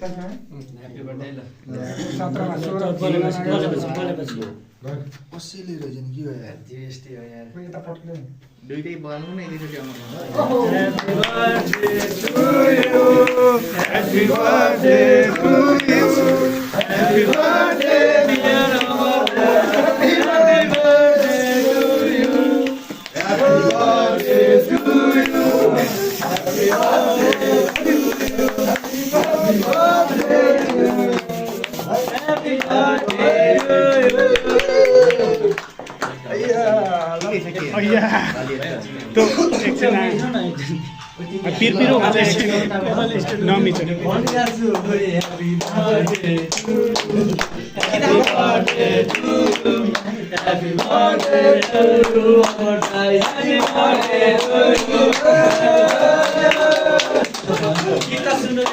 Happy birthday ल 17 मा 16 बोलेपछि कसैले रहेछ नि के हो यार जीएसटी हो यार कोही यता पट्ले दुईटै बनाउनु न यतिचोटि आउनु Happy birthday to you. Happy birthday dear Amar. Happy birthday to you. Happy birthday to you. Happy birthday to you. Happy birthday to you. Happy birthday to you. अय्या तो एकछिन पिरपिरो हुन्छ एकछिन नमिच Happy birthday to you. Happy birthday to you. Happy birthday to you. Happy birthday to you. Kita sudah